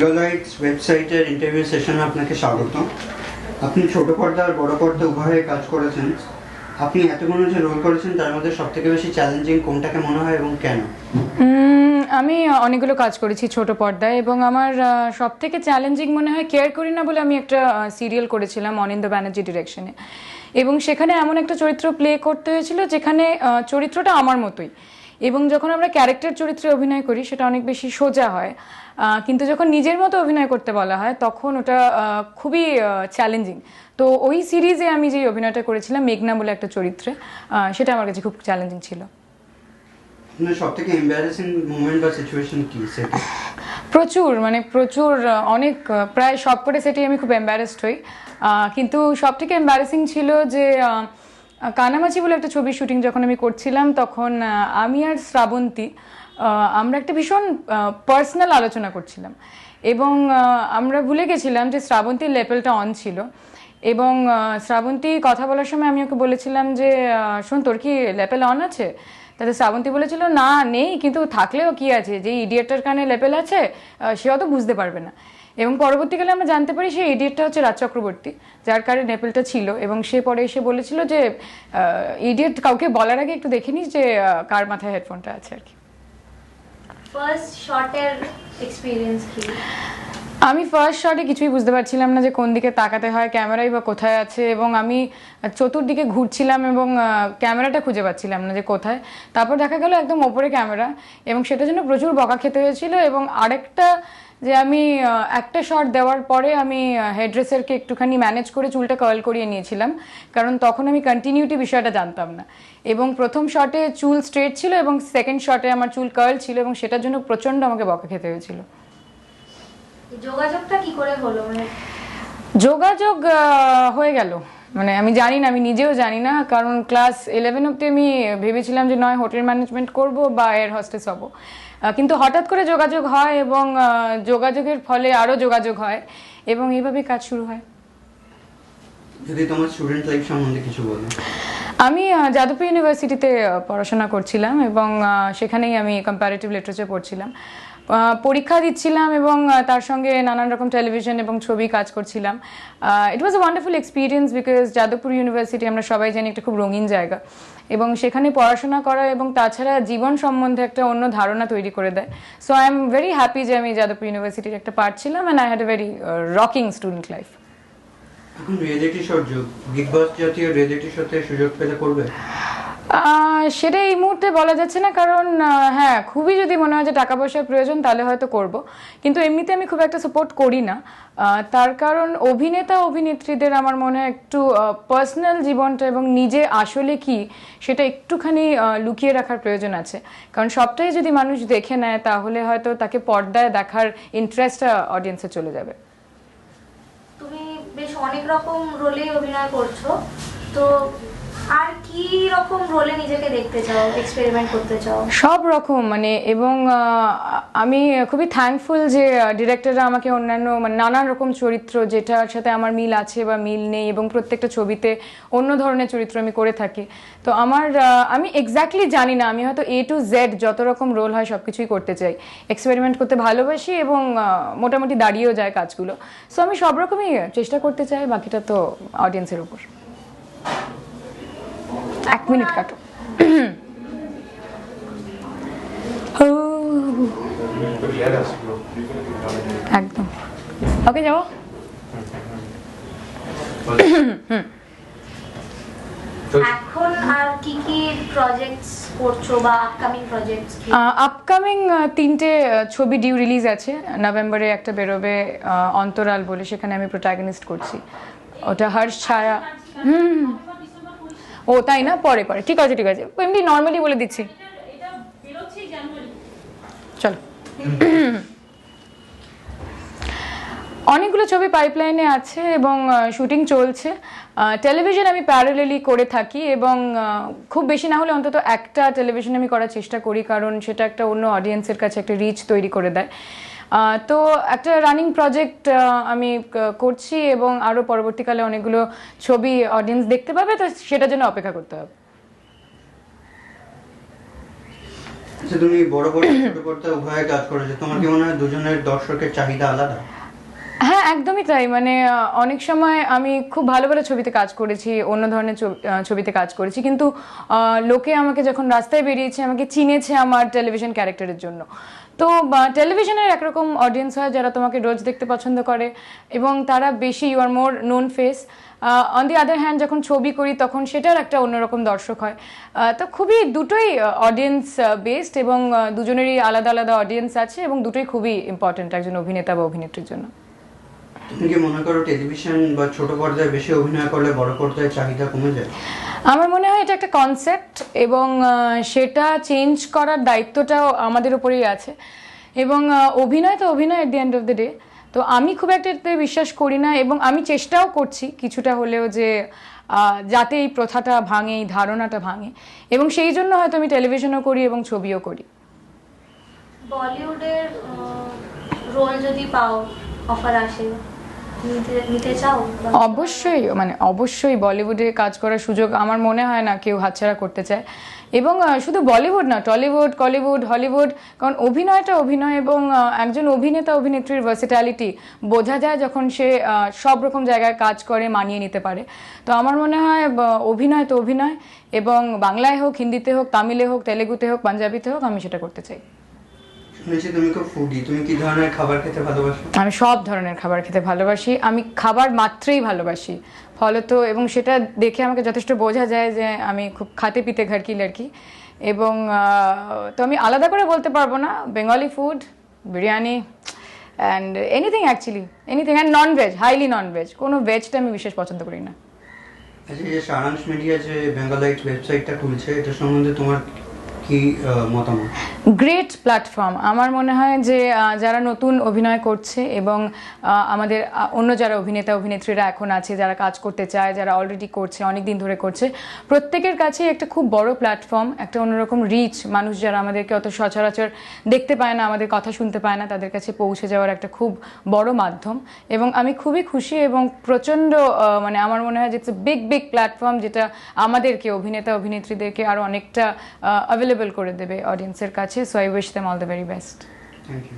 ফিলোলাইটস ওয়েবসাইটের ইন্টারভিউ সেশনে আপনাকে স্বাগত। আপনি ছোট পর্দা আর বড় পর্দা উভয়ে কাজ করেছেন। আপনি এতগুলো যে রোল করেছেন তার মধ্যে সবথেকে বেশি চ্যালেঞ্জিং কোনটাকে মনে হয় এবং কেন? আমি অনেকগুলো কাজ করেছি ছোট পর্দায় এবং আমার সবথেকে চ্যালেঞ্জিং মনে হয় কেয়ার করি না বলে আমি একটা সিরিয়াল করেছিলাম অনিন্দ্য ব্যানার্জি ডিরেকশনে, এবং সেখানে এমন একটা চরিত্র প্লে করতে হয়েছিল যেখানে চরিত্রটা আমার মতোই, এবং যখন আমরা ক্যারেক্টার চরিত্রে অভিনয় করি সেটা অনেক বেশি সোজা হয়, কিন্তু যখন নিজের মতো অভিনয় করতে বলা হয় তখন ওটা খুবই চ্যালেঞ্জিং। তো ওই সিরিজে আমি যে অভিনয়টা করেছিলাম মেঘনা বলে একটা চরিত্রে, সেটা আমার কাছে খুব চ্যালেঞ্জিং ছিল। সবথেকে এমবারাসিং মোমেন্ট বা সিচুয়েশন কি সেটা? প্রচুর অনেক, প্রায় সব করে সেটি আমি খুব এম্বারেসড হই, কিন্তু সবথেকে এম্বারেসিং ছিল যে কানামাছি বলে একটা ছবির শুটিং যখন আমি করছিলাম তখন আমি আর শ্রাবন্তী আমরা একটা ভীষণ পার্সোনাল আলোচনা করছিলাম, এবং আমরা ভুলে গেছিলাম যে শ্রাবন্তীর লেভেলটা অন ছিল, এবং শ্রাবন্তী কথা বলার সময় আমি ওকে বলেছিলাম যে শোন, তোর কি লেভেল অন আছে? তাতে শ্রাবন্তী বলেছিল না নেই, কিন্তু থাকলেও কি আছে, যে ইডিয়েটটার কানে লেভেল আছে সে অত বুঝতে পারবে না। এবং পরবর্তীকালে আমরা জানতে পারি সেই ইডিয়েটটা হচ্ছে রাজ চক্রবর্তী, যার কারে নেপেলটা ছিল, এবং সে পরে এসে বলেছিল যে ইডিয়েট কাউকে বলার আগে একটু দেখে নিস যে কার মাথায় হেডফোনটা আছে আর কি। ফার্স্ট শটের এক্সপেরিয়েন্স কি? আমি ফার্স্ট শটে কিছুই বুঝতে পারছিলাম না যে কোন দিকে তাকাতে হয়, ক্যামেরাই বা কোথায় আছে, এবং আমি চতুর্দিকে ঘুরছিলাম এবং ক্যামেরাটা খুঁজে পাচ্ছিলাম না যে কোথায়। তারপর দেখা গেল একদম ওপরে ক্যামেরা, এবং সেটার জন্য প্রচুর বকা খেতে হয়েছিল। এবং আরেকটা যে আমি একটা শট দেওয়ার পরে আমি হেডড্রেসারকে একটুখানি ম্যানেজ করে চুলটা কার্ল করিয়ে নিয়েছিলাম, কারণ তখন আমি কন্টিনিউটি বিষয়টা জানতাম না। এবং প্রথম শটে চুল স্ট্রেট ছিল এবং সেকেন্ড শটে আমার চুল কার্ল ছিল, এবং সেটার জন্য প্রচণ্ড আমাকে বকা খেতে হয়েছিল। যোগাযোগটা কি করে হলো? যোগাযোগ হয়ে গেল, আমি জানি না, আমি নিজেও জানি না, কারণ ক্লাস 11 অব্দি আমি ভেবেছিলাম যে নয় হোটেল ম্যানেজমেন্ট করব বা এয়ার হোস্টেস হব, কিন্তু হঠাৎ করে যোগাযোগ হয় এবং যোগাযোগের ফলে আরও যোগাযোগ হয়, এবং এইভাবে কাজ শুরু হয়। যদি তোমার স্টুডেন্ট লাইফ সম্বন্ধে কিছু বলো। আমি যাদবপুর ইউনিভার্সিটিতে পড়াশোনা করছিলাম, এবং সেখানেই আমি কম্পারেটিভ লিটারেচার পড়ছিলাম, পরীক্ষা দিচ্ছিলাম, এবং তার সঙ্গে নানান রকম টেলিভিশন এবং ছবি কাজ করছিলাম। It was a wonderful experience, because Jadavpur university আমরা সবাই জানি একটা খুব রঙিন জায়গা, এবং সেখানে পড়াশোনা করা এবং তাছাড়া জীবন সম্বন্ধে একটা অন্য ধারণা তৈরি করে দেয়। So I am very happy যে আমি যাদবপুর ইউনিভার্সিটির একটা পার্ট ছিলাম, and I had a very rocking student life. এখন রিয়েলিটি শো, বিগ বস জাতীয় রিয়েলিটি শোতে সুযোগ পেলে করবে? সেটা এই মুহূর্তে বলা যাচ্ছে না, কারণ হ্যাঁ, খুবই যদি মনে হয় যে টাকা পয়সার প্রয়োজন তাহলে হয়তো করব, কিন্তু এমনিতে আমি খুব একটা সাপোর্ট করি না। তার কারণ অভিনেতা অভিনেত্রীদের আমার মনে হয় একটু পার্সোনাল জীবনটা এবং নিজে আসলে কি সেটা একটুখানি লুকিয়ে রাখার প্রয়োজন আছে, কারণ সবটাই যদি মানুষ দেখে নেয় তাহলে হয়তো তাকে পর্দায় দেখার ইন্টারেস্টটা অডিয়েন্সে চলে যাবে। তুমি বেশ অনেক রকম রোলে অভিনয় করছো, তো আর কি রকম রোলে নিজেকে দেখতে চাও, এক্সপেরিমেন্ট করতে চাও? সব রকম, এবং আমি খুবই থ্যাঙ্কফুল যে ডিরেক্টররা আমাকে অন্যান্য নানান রকম চরিত্র যেটার সাথে আমার মিল আছে বা মিল নেই, এবং প্রত্যেকটা ছবিতে অন্য ধরনের চরিত্র আমি করে থাকি। তো আমি এক্স্যাক্টলি জানি না, আমি হয়তো A to Z যত রকম রোল হয় সব কিছুই করতে চাই, এক্সপেরিমেন্ট করতে ভালোবাসি, এবং মোটামুটি দাঁড়িয়েও যায় কাজগুলো। সো আমি সব রকমই চেষ্টা করতে চাই, বাকিটা তো অডিয়েন্সের উপর। 1 মিনিট কাটো। একদম ওকে, যাবো। এখন আর কি কি প্রজেক্টস করছো বা আপকামিং প্রজেক্টস কি? আপকামিং 3টে ছবি ডিউ রিলিজ আছে। নভেম্বরে একটা বেরোবে অন্তরাল বলে, সেখানে আমি প্রোটাগনিস্ট করছি, ওটা হর্ষ ছায়া। ও তাই না, পরে ঠিক আছে এমনি নর্মালি বলে দিচ্ছি, চলো। অনেকগুলো ছবি পাইপলাইনে আছে এবং শুটিং চলছে। টেলিভিশন আমি প্যারালেলি করে থাকি, এবং খুব বেশি না হলে অন্তত একটা টেলিভিশন আমি করার চেষ্টা করি, কারণ সেটা একটা অন্য অডিয়েন্সের কাছে একটা রিচ তৈরি করে দেয়। তো একটা রানিং প্রজেক্ট আমি করছি, এবং আরও পরবর্তীকালে অনেকগুলো ছবি অডিয়েন্স দেখতে পাবে, তো সেটার জন্য অপেক্ষা করতে হবে। আচ্ছা, তুমি বড় পর্দা ছোট পর্দা উভয়ে কাজ করেছো, তোমার কি মনে হয় দুজনের দর্শকের চাহিদা আলাদা? হ্যাঁ, একদমই তাই। মানে অনেক সময় আমি খুব ভালো ভালো ছবিতে কাজ করেছি, অন্য ধরনের ছবিতে কাজ করেছি, কিন্তু লোকে আমাকে যখন রাস্তায় বেরিয়েছে আমাকে চিনেছে আমার টেলিভিশন ক্যারেক্টারের জন্য। তো টেলিভিশনের একরকম অডিয়েন্স হয় যারা তোমাকে রোজ দেখতে পছন্দ করে এবং তারা বেশি you are more known face. On the other hand যখন ছবি করি তখন সেটার একটা অন্যরকম দর্শক হয়। তো খুবই দুটোই অডিয়েন্স বেসড এবং দুজনেরই আলাদা আলাদা অডিয়েন্স আছে এবং দুটোই খুবই ইম্পর্টেন্ট একজন অভিনেতা বা অভিনেত্রীর জন্য। তুমি কি মনে করো টেলিভিশন বা ছোট পর্দায় বেশি অভিনয় করলে বড় পর্দায় চাহিদা কমে যায়? আমার মনে হয় এটা একটা কনসেপ্ট এবং সেটা চেঞ্জ করার দায়িত্বটাও আমাদের উপরেই আছে। এবং অভিনয় তো অভিনয় at the end of the day. তো আমি খুব একটা এতে বিশ্বাস করি না এবং আমি চেষ্টাও করছি কিছুটা হলেও যে যাতে এই প্রথাটা ভাঙে, এই ধারণাটা ভাঙে, এবং সেই জন্য হয়তো আমি টেলিভিশনও করি এবং ছবিও করি। বলিউডের রোল যদি পাও, অফার আসে, নিতে চাও? অবশ্যই, মানে অবশ্যই বলিউডে কাজ করার সুযোগ আমার মনে হয় না কেউ হাতছাড়া করতে চায়। এবং শুধু বলিউড না, টলিউড, কলিউড, হলিউড, কারণ অভিনয়টা অভিনয় এবং একজন অভিনেতা অভিনেত্রীর ভার্সিট্যালিটি বোঝা যায় যখন সে সব রকম জায়গায় কাজ করে, মানিয়ে নিতে পারে। তো আমার মনে হয় অভিনয় তো অভিনয়, এবং বাংলায় হোক, হিন্দিতে হোক, তামিলে হোক, তেলেগুতে হোক, পাঞ্জাবিতে হোক, আমি সেটা করতে চাই। শুনেছি তুমি খুব ফুডি, তুমি কি ধরনের খাবার খেতে ভালোবাসো? আমি সব ধরনের খাবার খেতে ভালোবাসি, আমি খাবার মাত্রেই ভালোবাসি ফলত, এবং সেটা দেখে আমাকে যথেষ্ট বোঝা যায় যে আমি খুব খাতে পিতে ঘর কি লড়কি। এবং তো আমি আলাদা করে বলতে পারবো না, Bengali food, biryani and anything, actually anything, and non veg, highly non veg, কোনো ভেজটা আমি বিশেষ পছন্দ করি না। আচ্ছা, এই যে সারাংশ মিডিয়া যে বেঙ্গলাইট ওয়েবসাইটটা খুলছে, এটা সম্বন্ধে তোমার কি মতামত? Great platform. আমার মনে হয় যে যারা নতুন অভিনয় করছে এবং আমাদের অন্য যারা অভিনেতা অভিনেত্রীরা এখন আছে, যারা কাজ করতে চায়, যারা অলরেডি করছে, অনেক দিন ধরে করছে, প্রত্যেকের কাছে একটা খুব বড় প্ল্যাটফর্ম, একটা অন্যরকম রিচ। মানুষ যারা আমাদেরকে অত সচরাচর দেখতে পায় না, আমাদের কথা শুনতে পায় না, তাদের কাছে পৌঁছে যাওয়ার একটা খুব বড় মাধ্যম। এবং আমি খুবই খুশি এবং প্রচণ্ড, মানে আমার মনে হয় যে it's a big big platform, যেটা আমাদেরকে অভিনেতা অভিনেত্রীদেরকে আরও অনেকটা অ্যাভেলেবল করে দেবে অডিয়েন্সের কাছে। So I wish them all the very best. Thank you.